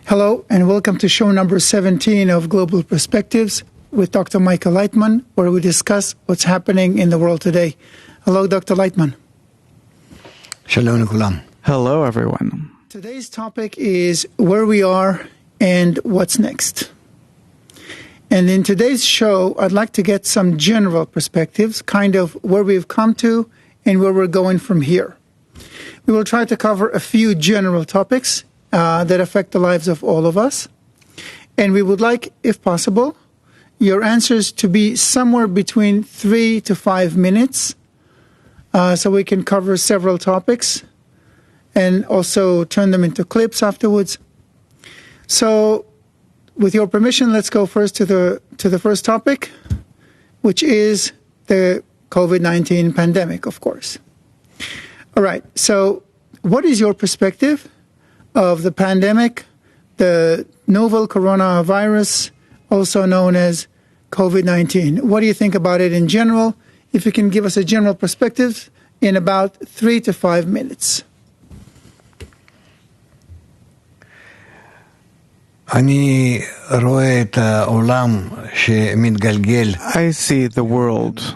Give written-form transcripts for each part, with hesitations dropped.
Hello, and welcome to show number 17 of Global Perspectives with Dr. Michael Laitman, where we discuss what's happening in the world today. Hello, Dr. Laitman. Shalom lekulam. Hello, everyone. Today's topic is where we are and what's next. And in today's show, I'd like to get some general perspectives, kind of where we've come to and where we're going from here. We will try to cover a few general topics that affect the lives of all of us. And we would like, if possible, your answers to be somewhere between 3 to 5 minutes, so we can cover several topics and also turn them into clips afterwards. So, with your permission, let's go first to the first topic, which is the COVID-19 pandemic, of course. All right, so what is your perspective of the pandemic, the novel coronavirus, also known as COVID-19? What do you think about it in general? If you can give us a general perspective in about 3 to 5 minutes. I see the world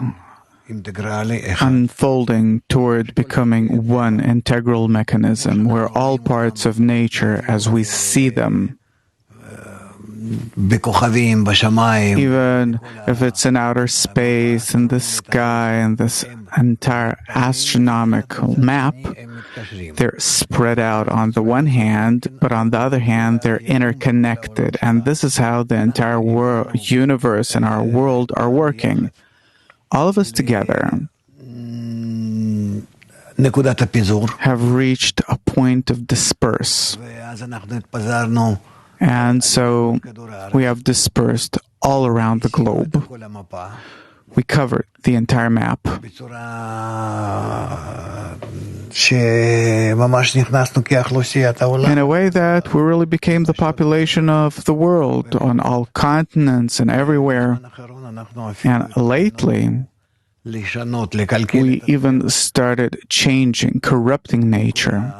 unfolding toward becoming one integral mechanism where all parts of nature as we see them, even if it's in outer space, in the sky, and this entire astronomical map, they're spread out on the one hand, but on the other hand, they're interconnected. And this is how the entire universe and our world are working. All of us together have reached a point of disperse. And so we have dispersed all around the globe. We covered the entire map in a way that we really became the population of the world on all continents and everywhere. And lately, we even started changing, corrupting nature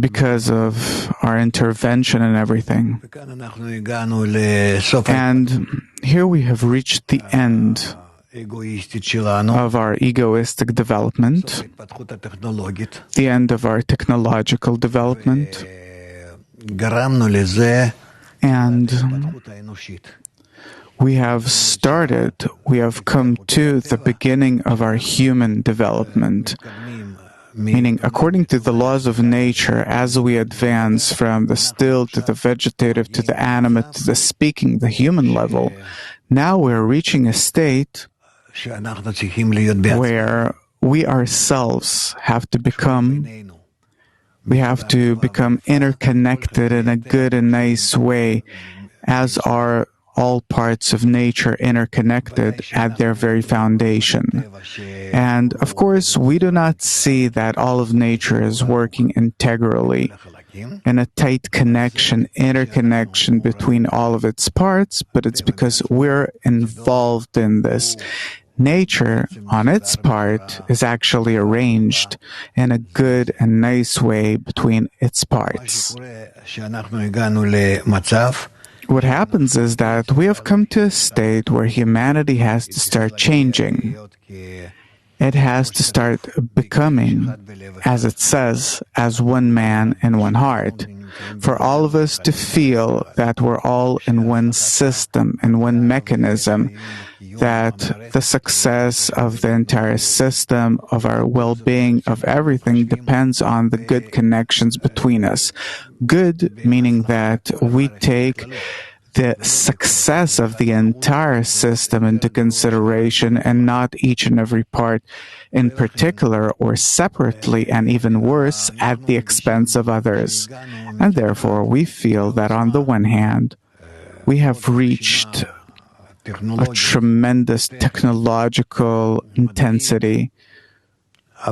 because of our intervention and everything. And here we have reached the end of our egoistic development, the end of our technological development, and we have come to the beginning of our human development. Meaning, according to the laws of nature, as we advance from the still to the vegetative to the animate to the speaking, the human level, now we're reaching a state where we ourselves have to become interconnected in a good and nice way, as are all parts of nature interconnected at their very foundation. And of course, we do not see that all of nature is working integrally in a tight connection, interconnection between all of its parts, but it's because we're involved in this. Nature, on its part, is actually arranged in a good and nice way between its parts. What happens is that we have come to a state where humanity has to start changing. It has to start becoming, as it says, as one man and one heart. For all of us to feel that we're all in one system and one mechanism, that the success of the entire system, of our well-being, of everything depends on the good connections between us. Good meaning that we take the success of the entire system into consideration and not each and every part in particular or separately, and even worse, at the expense of others. And therefore, we feel that on the one hand, we have reached a tremendous technological intensity.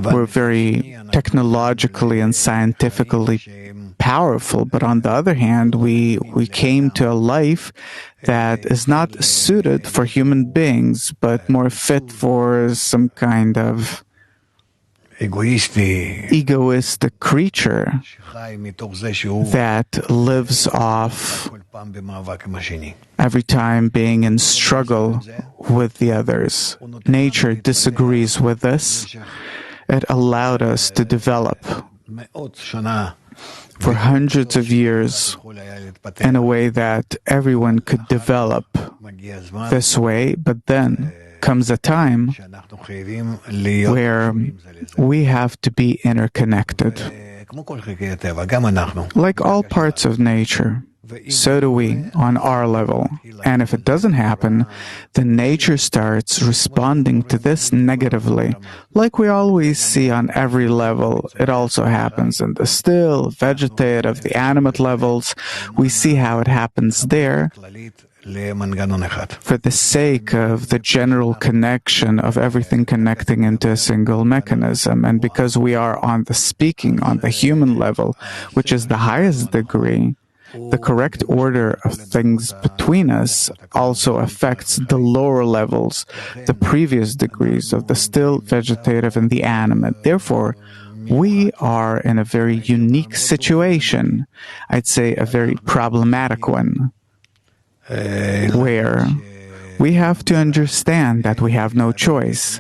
We're very technologically and scientifically powerful, but on the other hand, we came to a life that is not suited for human beings, but more fit for some kind of egoistic creature that lives off every time being in struggle with the others. Nature disagrees with this. It allowed us to develop for hundreds of years in a way that everyone could develop this way, but then comes a time where we have to be interconnected. Like all parts of nature, so do we on our level. And if it doesn't happen, then nature starts responding to this negatively. Like we always see on every level, it also happens in the still, vegetative, the animate levels. We see how it happens there for the sake of the general connection of everything connecting into a single mechanism. And because we are on the human level, which is the highest degree, the correct order of things between us also affects the lower levels, the previous degrees of the still, vegetative, and the animate. Therefore, we are in a very unique situation, I'd say a very problematic one, where we have to understand that we have no choice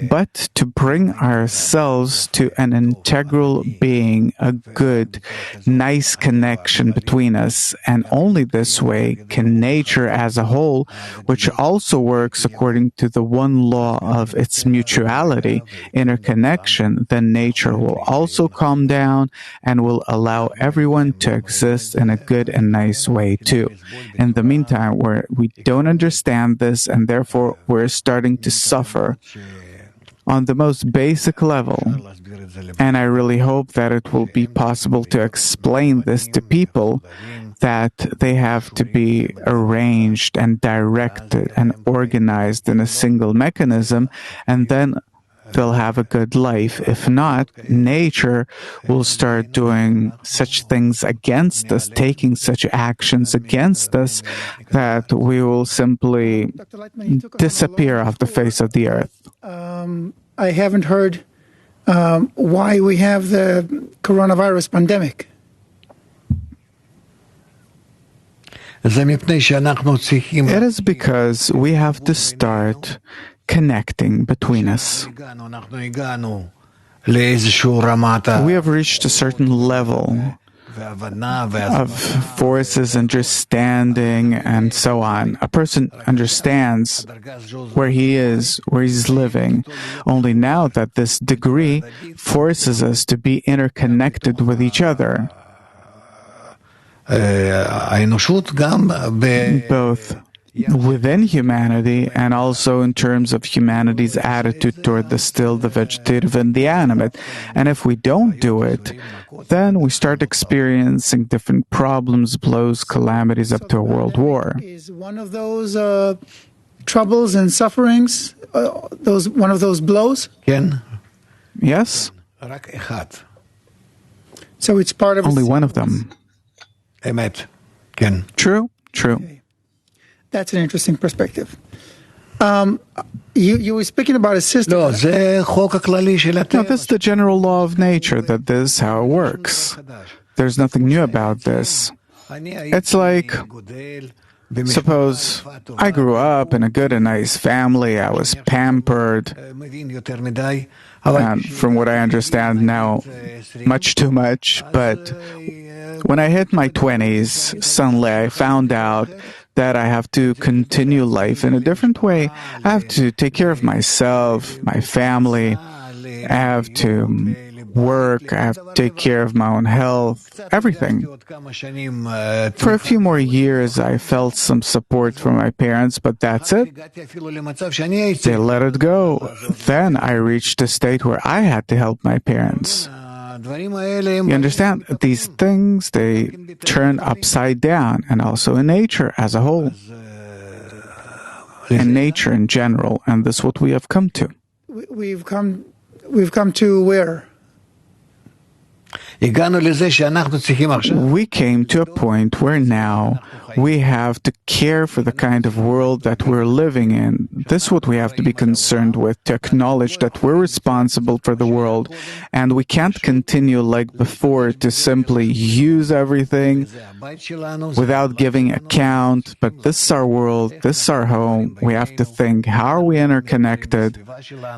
but to bring ourselves to an integral being, a good, nice connection between us. And only this way can nature as a whole, which also works according to the one law of its mutuality, interconnection, then nature will also calm down and will allow everyone to exist in a good and nice way too. In the meantime, where we don't understand this and therefore we're starting to suffer on the most basic level, and I really hope that it will be possible to explain this to people, that they have to be arranged and directed and organized in a single mechanism, and then they'll have a good life. If not, nature will start doing such things against us, taking such actions against us, that we will simply disappear off the face of the earth. I haven't heard why we have the coronavirus pandemic. It is because we have to start connecting between us. We have reached a certain level of forces, understanding, and so on. A person understands where he is, where he's living, only now that this degree forces us to be interconnected with each other. Both within humanity and also in terms of humanity's attitude toward the still, the vegetative, and the animate. And if we don't do it, then we start experiencing different problems, blows, calamities up to a world war. Is one of those troubles and sufferings, one of those blows? Yes? So it's part of only one of them. True. Okay. That's an interesting perspective. You were speaking about a system. No, that's the general law of nature, that this is how it works. There's nothing new about this. It's like, suppose I grew up in a good and nice family, I was pampered, and from what I understand now, much too much, but when I hit my 20s, suddenly I found out that I have to continue life in a different way. I have to take care of myself, my family. I have to work. I have to take care of my own health, everything. For a few more years, I felt some support from my parents, but that's it. They let it go. Then I reached a state where I had to help my parents. You understand? These things, they turn upside down, and also in nature as a whole, in nature in general, and this is what we have come to. We've come to where? We came to a point where now we have to care for the kind of world that we're living in. This is what we have to be concerned with, to acknowledge that we're responsible for the world, and we can't continue like before to simply use everything without giving account. But this is our world, this is our home. We have to think, how are we interconnected?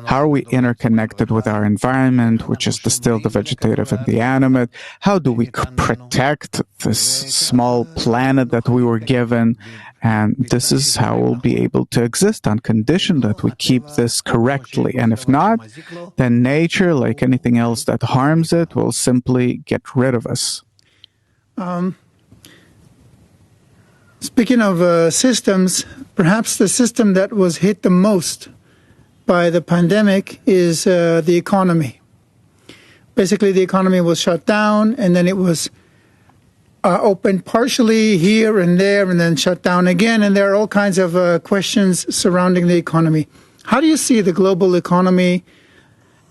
How are we interconnected with our environment, which is still the vegetative and the animate? How do we protect this small planet that we were given? And this is how we'll be able to exist, on condition that we keep this correctly. And if not, then nature, like anything else that harms it, will simply get rid of us. Speaking of systems, perhaps the system that was hit the most by the pandemic is the economy. Basically, the economy was shut down, and then it was opened partially here and there, and then shut down again. And there are all kinds of questions surrounding the economy. How do you see the global economy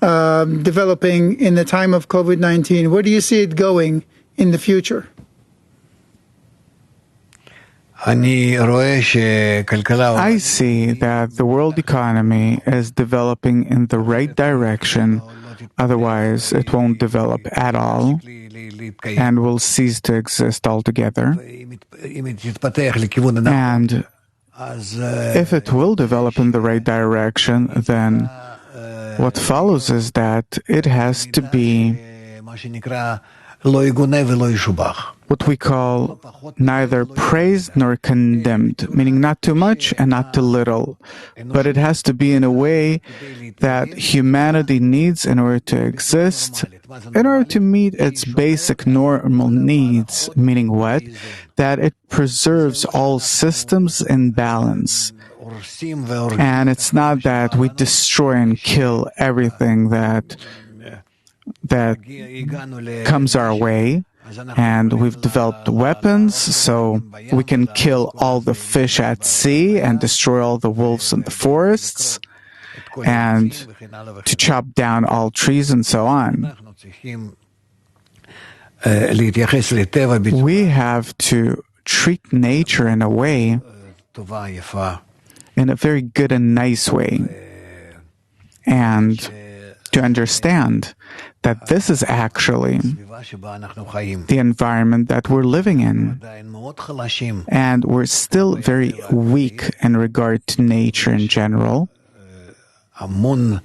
developing in the time of COVID-19? Where do you see it going in the future? I see that the world economy is developing in the right direction. Otherwise, it won't develop at all and will cease to exist altogether. And if it will develop in the right direction, then what follows is that it has to be what we call neither praised nor condemned, meaning not too much and not too little. But it has to be in a way that humanity needs in order to exist, in order to meet its basic normal needs, meaning what? That it preserves all systems in balance. And it's not that we destroy and kill everything that comes our way. And we've developed weapons so we can kill all the fish at sea and destroy all the wolves in the forests and to chop down all trees and so on. We have to treat nature in a way, in a very good and nice way, and to understand that this is actually the environment that we're living in. And we're still very weak in regard to nature in general. And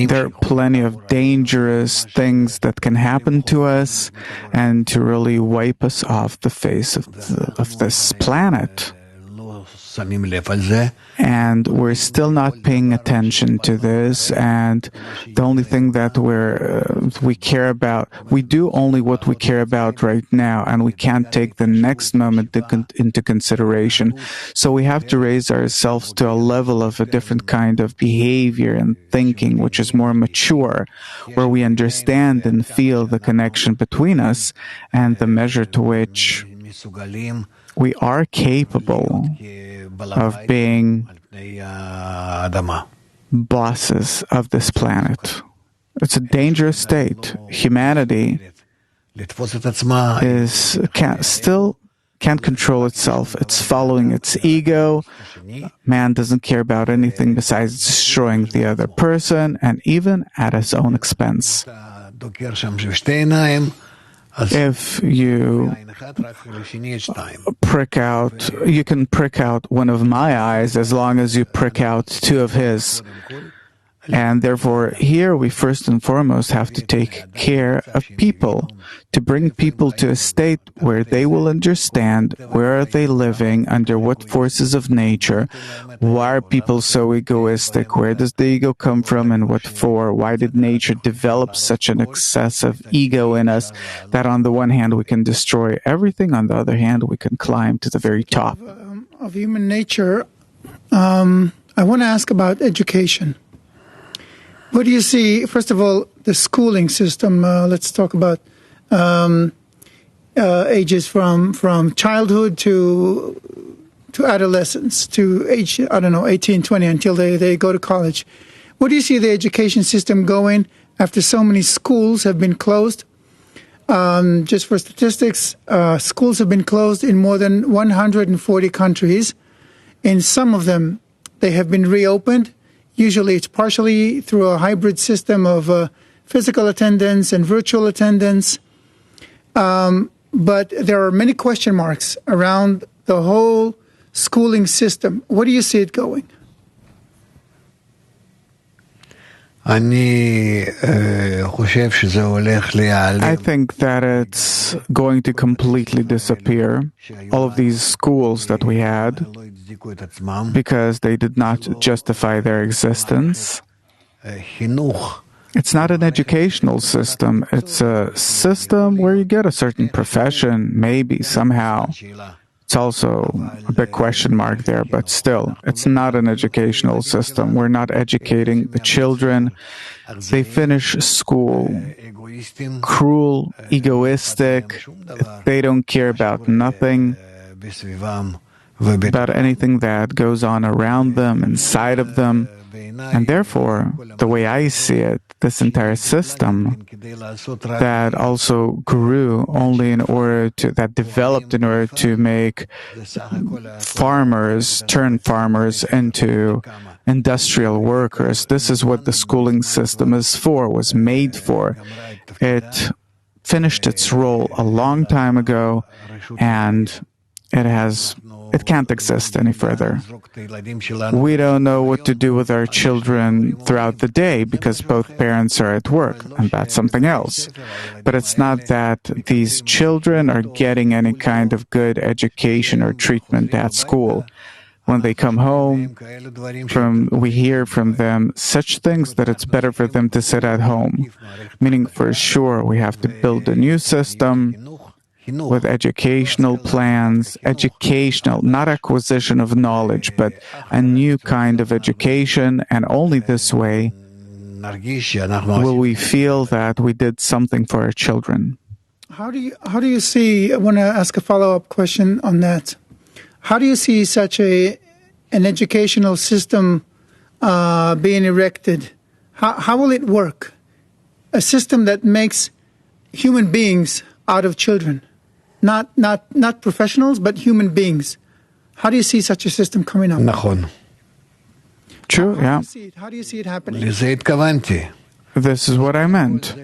there are plenty of dangerous things that can happen to us and to really wipe us off the face of this planet. And we're still not paying attention to this, and the only thing that we care about, we do only what we care about right now, and we can't take the next moment into consideration. So we have to raise ourselves to a level of a different kind of behavior and thinking, which is more mature, where we understand and feel the connection between us and the measure to which we are capable of being bosses of this planet. It's a dangerous state. Humanity can't control itself. It's following its ego. Man doesn't care about anything besides destroying the other person, and even at his own expense. If you you can prick out one of my eyes as long as you prick out two of his. And therefore, here we first and foremost have to take care of people, to bring people to a state where they will understand where are they living, under what forces of nature, why are people so egoistic, where does the ego come from and what for, why did nature develop such an excessive ego in us that on the one hand we can destroy everything, on the other hand we can climb to the very top. Of human nature, I want to ask about education. What do you see, first of all, the schooling system? Let's talk about ages from childhood to adolescence, to age, 18, 20, until they go to college. Where do you see the education system going after so many schools have been closed? Just for statistics, schools have been closed in more than 140 countries. In some of them, they have been reopened. Usually it's partially through a hybrid system of physical attendance and virtual attendance. But there are many question marks around the whole schooling system. Where do you see it going? I think that it's going to completely disappear. All of these schools that we had, because they did not justify their existence. It's not an educational system. It's a system where you get a certain profession, maybe, somehow. It's also a big question mark there, but still, it's not an educational system. We're not educating the children. They finish school cruel, egoistic. They don't care about nothing, about anything that goes on around them, inside of them. And therefore, the way I see it, this entire system that also grew only in order to, that developed in order to make farmers, turn farmers into industrial workers. This is what the schooling system is for, was made for. It finished its role a long time ago, and it can't exist any further. We don't know what to do with our children throughout the day because both parents are at work, and that's something else. But it's not that these children are getting any kind of good education or treatment at school. When they come home, we hear from them such things that it's better for them to sit at home. Meaning, for sure, we have to build a new system with educational plans, not acquisition of knowledge, but a new kind of education, and only this way will we feel that we did something for our children. How do you see, I want to ask a follow-up question on that. How do you see such an educational system being erected? How will it work? A system that makes human beings out of children. Not professionals, but human beings. How do you see such a system coming up? True, yeah. How do you see it happening? This is what I meant.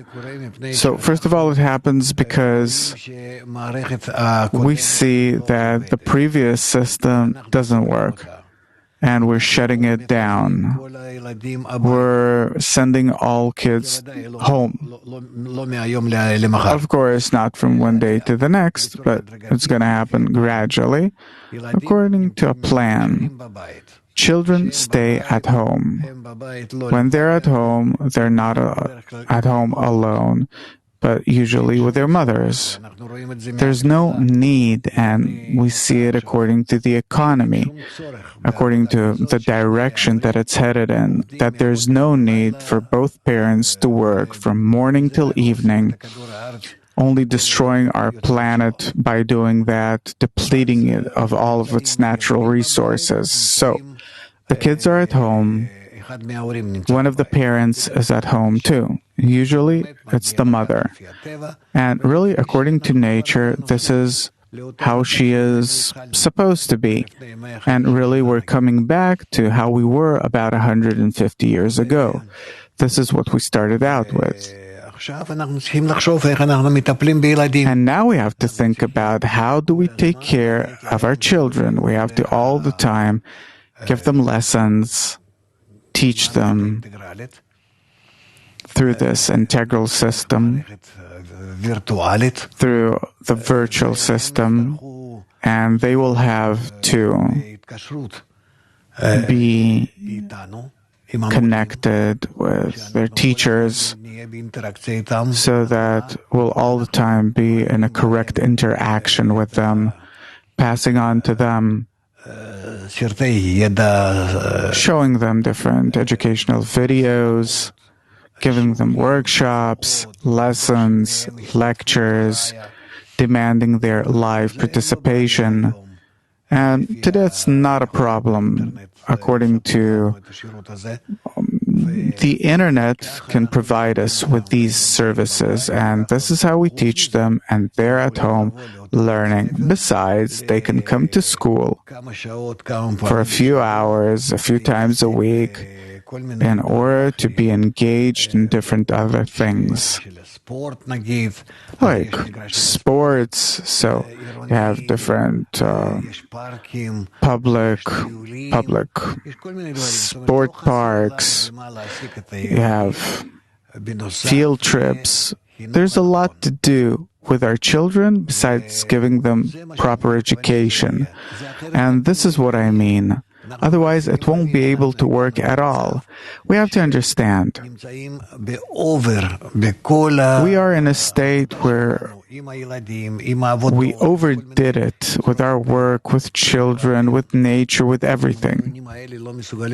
So, first of all, it happens because we see that the previous system doesn't work, and we're shutting it down. We're sending all kids home. Of course, not from one day to the next, but it's going to happen gradually, according to a plan. Children stay at home. When they're at home, they're not at home alone, but usually with their mothers. There's no need, and we see it according to the economy, according to the direction that it's headed in, that there's no need for both parents to work from morning till evening, only destroying our planet by doing that, depleting it of all of its natural resources. So, the kids are at home. One of the parents is at home too. Usually, it's the mother. And really, according to nature, this is how she is supposed to be. And really, we're coming back to how we were about 150 years ago. This is what we started out with. And now we have to think about how do we take care of our children. We have to all the time give them lessons, teach them through this integral system, through the virtual system, and they will have to be connected with their teachers so that we'll all the time be in a correct interaction with them, passing on to them, showing them different educational videos, giving them workshops, lessons, lectures, demanding their live participation. And today it's not a problem, according to The internet can provide us with these services, and this is how we teach them, and they're at home learning. Besides, they can come to school for a few hours, a few times a week, in order to be engaged in different other things, like sports. So you have different public sport parks, you have field trips. There's a lot to do with our children besides giving them proper education. And this is what I mean. Otherwise, it won't be able to work at all. We have to understand. We are in a state where we overdid it with our work, with children, with nature, with everything.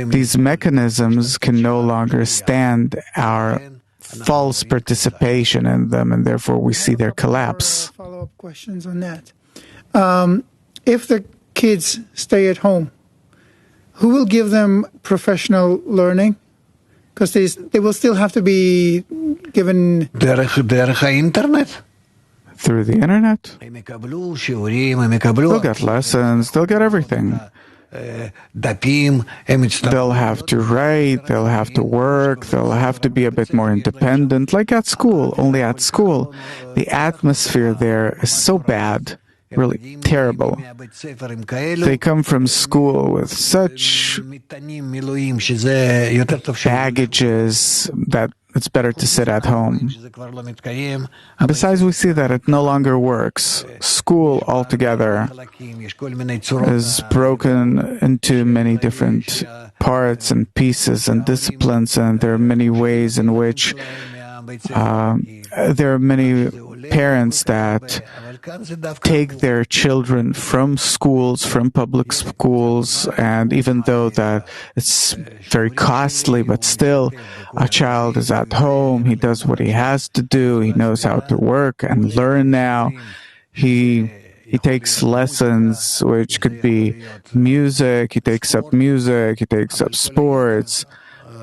These mechanisms can no longer stand our false participation in them, and therefore we see their collapse. Follow-up questions on that. If the kids stay at home, who will give them professional learning? Because they will still have to be given... דרך האינטרנט. Through the internet. They'll get lessons, they'll get everything. They'll have to write, they'll have to work, they'll have to be a bit more independent, like at school. Only at school, the atmosphere there is so bad, really terrible. They come from school with such baggages that it's better to sit at home. Besides, we see that it no longer works. School altogether is broken into many different parts and pieces and disciplines, and there are many ways in which there are many parents that take their children from schools, from public schools, and even though that it's very costly, but still a child is at home, he does what he has to do, he knows how to work and learn now. He takes lessons, which could be music, he takes up sports,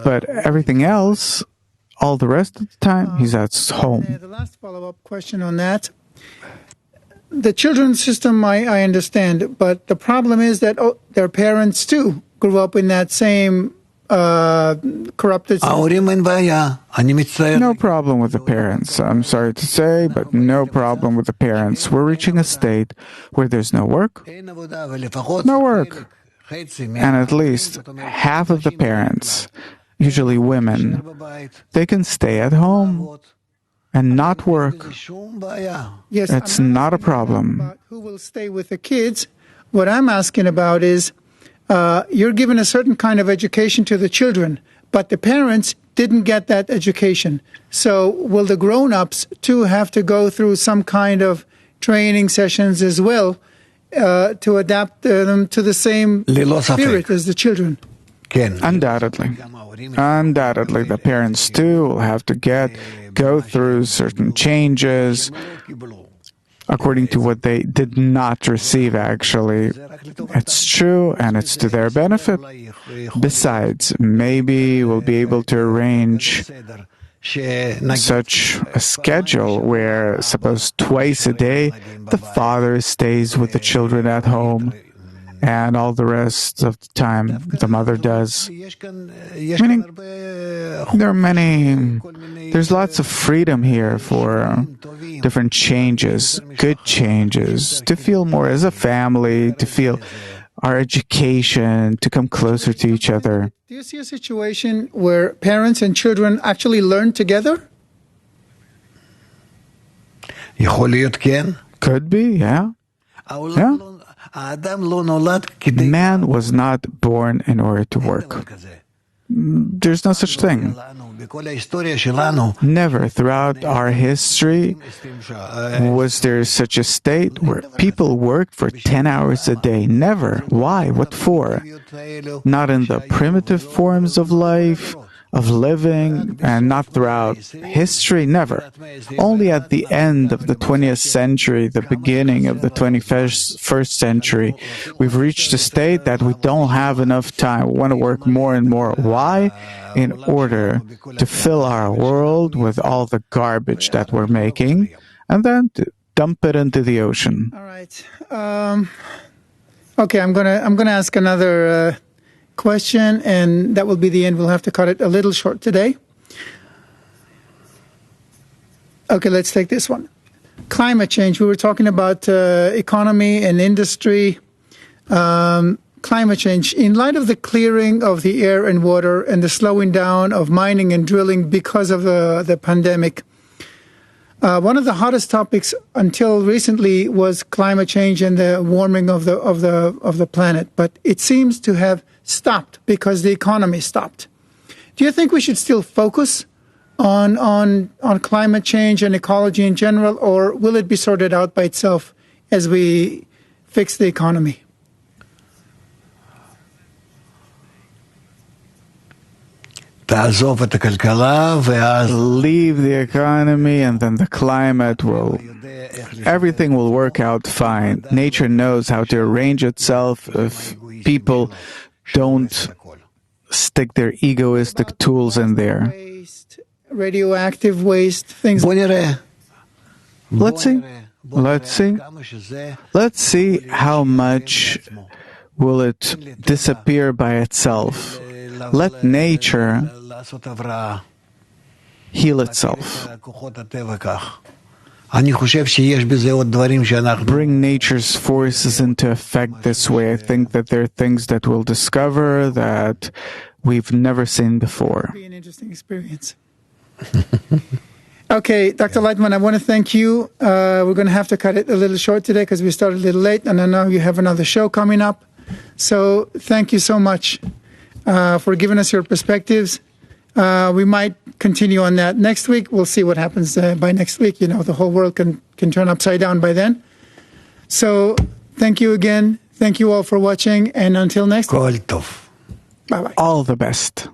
but everything else, all the rest of the time, he's at home. The last follow-up question on that. The children's system, I understand, but the problem is that their parents, too, grew up in that same corrupted system. No problem with the parents. I'm sorry to say, but no problem with the parents. We're reaching a state where there's no work. No work. And at least half of the parents, usually women, they can stay at home and not work. Yes, it's not a problem. About who will stay with the kids? What I'm asking about is you're giving a certain kind of education to the children, but the parents didn't get that education. So will the grown-ups too have to go through some kind of training sessions as well to adapt them to the same spirit as the children? Undoubtedly. Undoubtedly, the parents too will have to go through certain changes according to what they did not receive, actually. It's true, and it's to their benefit. Besides, maybe we'll be able to arrange such a schedule where, suppose twice a day, the father stays with the children at home, and all the rest of the time the mother does. Meaning, there's lots of freedom here for different changes, good changes, to feel more as a family, to feel our education, to come closer to each other. Do you see a situation where parents and children actually learn together? Could be, yeah. Yeah. Man was not born in order to work. There's no such thing. Never throughout our history was there such a state where people worked for 10 hours a day. Never. Why? What for? Not in the primitive forms of life, of living, and not throughout history, never. Only at the end of the 20th century, the beginning of the 21st century, we've reached a state that we don't have enough time. We want to work more and more. Why? In order to fill our world with all the garbage that we're making, and then to dump it into the ocean. All right. Okay, I'm gonna ask another question, and that will be the end. We'll have to cut it a little short today. Okay, let's take this one. Climate change. We were talking about economy and industry. Climate change. In light of the clearing of the air and water and the slowing down of mining and drilling because of the pandemic, one of the hottest topics until recently was climate change and the warming of the planet. But it seems to have stopped because the economy stopped. Do you think we should still focus on climate change and ecology in general, or will it be sorted out by itself as we fix the economy? תעזוב את הכלכלה ואז... Leave the economy and then the climate will... Everything will work out fine. Nature knows how to arrange itself if people don't stick their egoistic tools in there. Waste, radioactive waste, things. בוא נראה. Let's see how much will it disappear by itself. Let nature heal itself. Bring nature's forces into effect this way. I think that there are things that we'll discover that we've never seen before. It'll be an interesting experience. Okay, Dr. Laitman, I want to thank you. We're going to have to cut it a little short today because we started a little late, and I know you have another show coming up. So thank you so much for giving us your perspectives. We might continue on that next week. We'll see what happens by next week. You know, the whole world can turn upside down by then. So thank you again. Thank you all for watching. And until next week. כל טוב. Bye-bye. All the best.